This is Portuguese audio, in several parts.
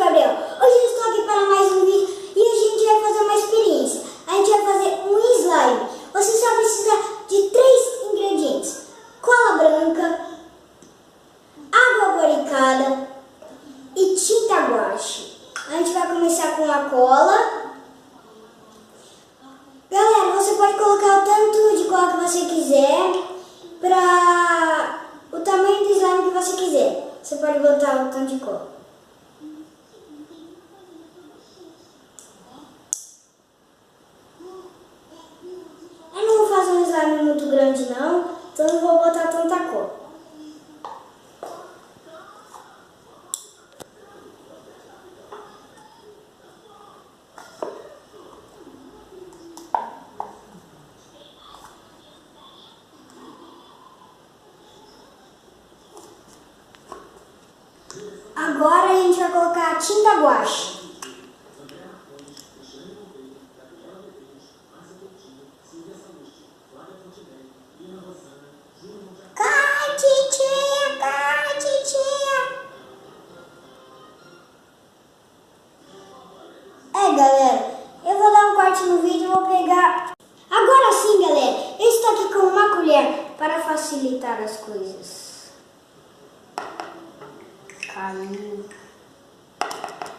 Gabriel. Hoje eu estou aqui para mais um vídeo e a gente vai fazer uma experiência. A gente vai fazer um slime. Você só precisa de 3 ingredientes: cola branca, água boricada e tinta guache. A gente vai começar com a cola. Galera, você pode colocar o tanto de cola que você quiser para o tamanho do slime que você quiser. Você pode botar o tanto de cola. Eu não vou fazer um slime muito grande não, então não vou botar tanta cola. Agora a gente vai colocar a tinta guache. Cai, titia! Cai, titia! Galera, eu vou dar um corte no vídeo e vou pegar... Agora sim, galera, eu estou aqui com uma colher para facilitar as coisas. Caiu.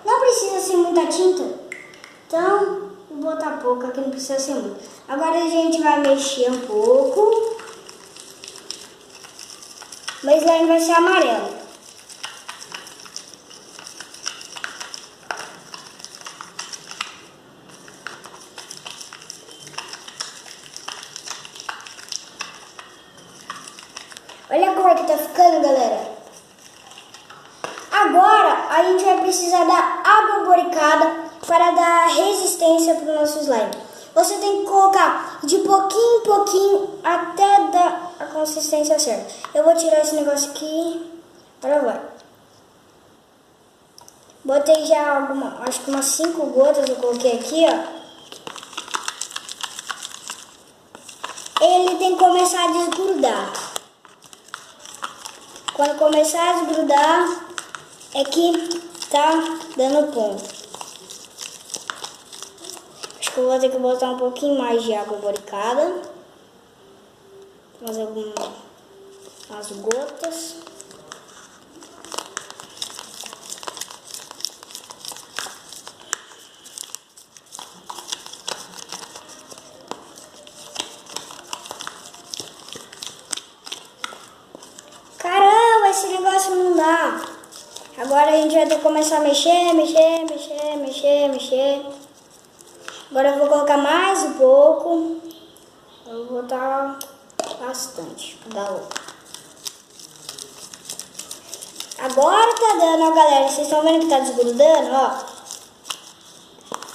Não precisa ser muita tinta, então vou botar pouca, que não precisa ser muito. Agora a gente vai mexer um pouco. Mas aí vai ser amarelo. Olha a cor que tá ficando, galera. Agora a gente vai precisar da água boricada para dar resistência para o nosso slime. Você tem que colocar de pouquinho em pouquinho até dar a consistência certa. Eu vou tirar esse negócio aqui. Agora vai. Botei já acho que umas 5 gotas eu coloquei aqui, ó. Ele tem que começar a desgrudar. Quando começar a desgrudar, é que tá dando ponto. Acho que eu vou ter que botar um pouquinho mais de água boricada. Fazer umas gotas. Caramba, esse negócio não dá. Agora a gente vai ter que começar a mexer. Agora eu vou colocar mais um pouco. Eu vou botar bastante. Agora tá dando, ó, galera. Vocês estão vendo que tá desgrudando, ó.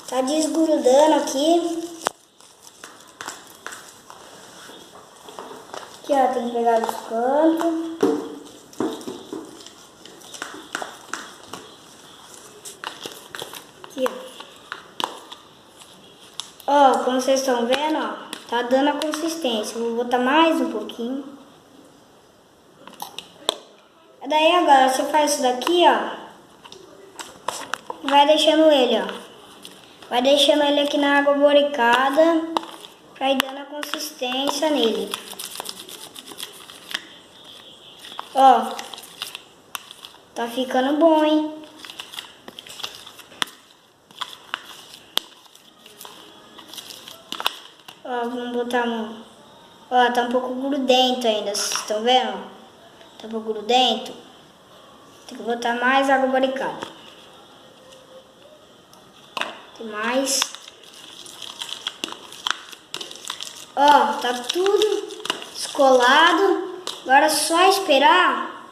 Tá desgrudando aqui. Aqui, ó, tem que pegar os cantos. Aqui, ó, como vocês estão vendo, ó, tá dando a consistência. Vou botar mais um pouquinho. Daí agora você faz isso daqui, ó. Vai deixando ele, ó. Vai deixando ele aqui na água boricada pra ir dando a consistência nele. Ó, tá ficando bom, hein? Ó, vamos botar um... Ó, tá um pouco grudento ainda, vocês estão vendo? Tá um pouco grudento. Tem que botar mais água boricada. Tem mais. Ó, tá tudo descolado. Agora é só esperar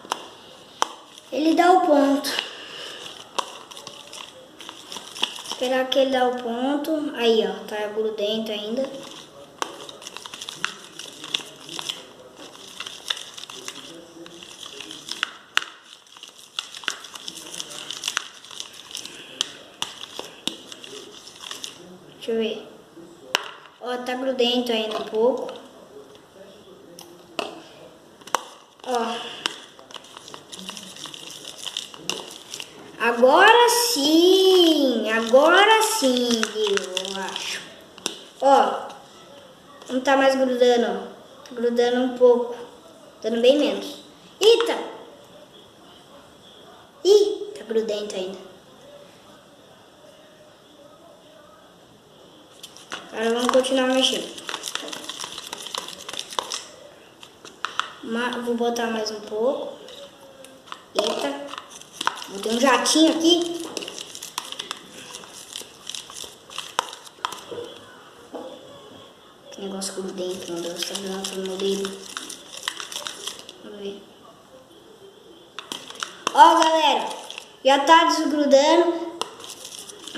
ele dar o ponto. Esperar que ele dá o ponto. Aí, ó, tá grudento ainda. Deixa eu ver. Ó, tá grudento ainda um pouco. Ó. Agora agora sim, eu acho. Ó, não tá mais grudando, ó. Tá grudando um pouco, dando bem menos. Eita! Ih, tá grudento ainda. Agora vamos continuar mexendo. Vou botar mais um pouco. Eita, botei um jatinho aqui. Que negócio grudento, meu Deus, tá grudando no meu dedo. Vamos ver. Ó, galera, já tá desgrudando.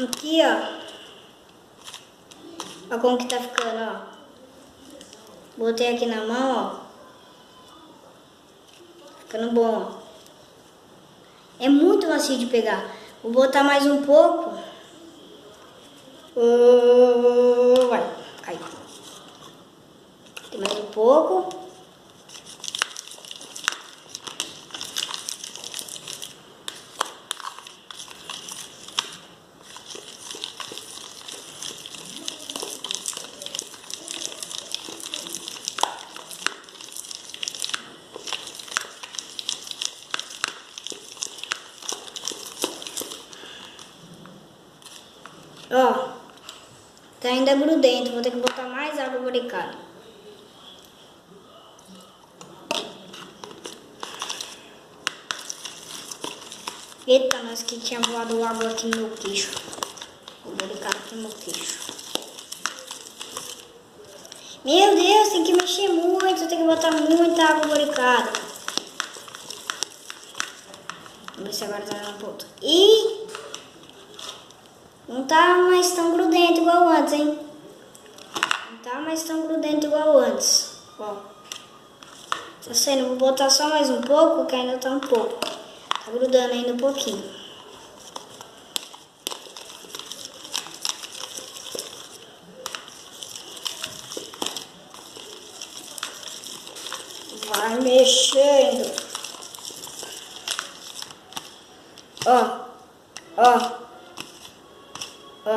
Aqui, ó. Olha como que tá ficando, ó. Botei aqui na mão, ó. Ficando bom, ó. É muito macio de pegar. Vou botar mais um pouco. Vai, caiu. Tem mais um pouco. Ó, tá ainda grudento, vou ter que botar mais água boricada. Eita, nós que tinha voado água aqui no meu queixo. O boricado aqui no meu queixo. Meu Deus, tem que mexer muito, tem que botar muita água boricada. Vamos ver se agora tá dando ponto. E não tá mais tão grudento igual antes, hein? Não tá mais tão grudento igual antes. Ó. Tá sendo, vou botar só mais um pouco, que ainda tá um pouco. Tá grudando ainda um pouquinho. Vai mexendo. Ó. Ó. Ó.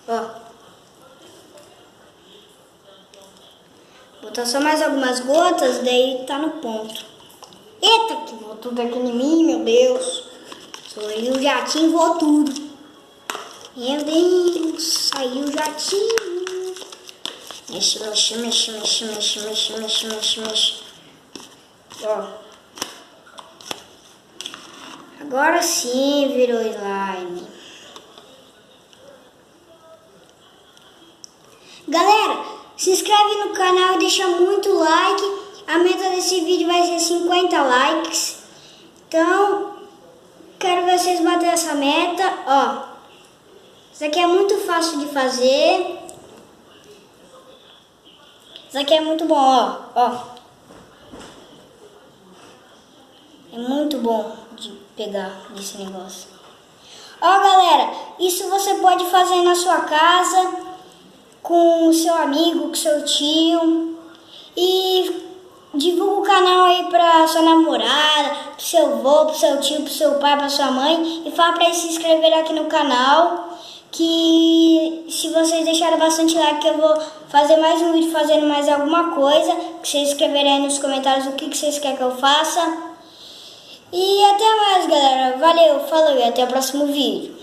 Ó. Botar só mais algumas gotas, daí tá no ponto. Eita, que voou tudo aqui em mim, meu Deus. Saiu o jatinho, voou tudo. Meu Deus, saiu o jatinho. Mexe, mexe, mexe, mexe, mexe, mexe, mexe, mexe, mexe. Ó. Agora sim virou slime. Galera, se inscreve no canal e deixa muito like. A meta desse vídeo vai ser 50 likes. Então, quero ver vocês baterem essa meta. Ó, isso aqui é muito fácil de fazer. Isso aqui é muito bom, ó. É muito bom de pegar esse negócio. Ó, galera, isso você pode fazer na sua casa, com o seu amigo, com o seu tio. E divulga o canal aí pra sua namorada, pro seu avô, pro seu tio, pro seu pai, pra sua mãe. E fala pra eles se inscreverem aqui no canal. Que se vocês deixarem bastante like, eu vou fazer mais um vídeo fazendo mais alguma coisa. Que vocês escreverem aí nos comentários o que vocês querem que eu faça. E até mais, galera. Valeu, falou e até o próximo vídeo.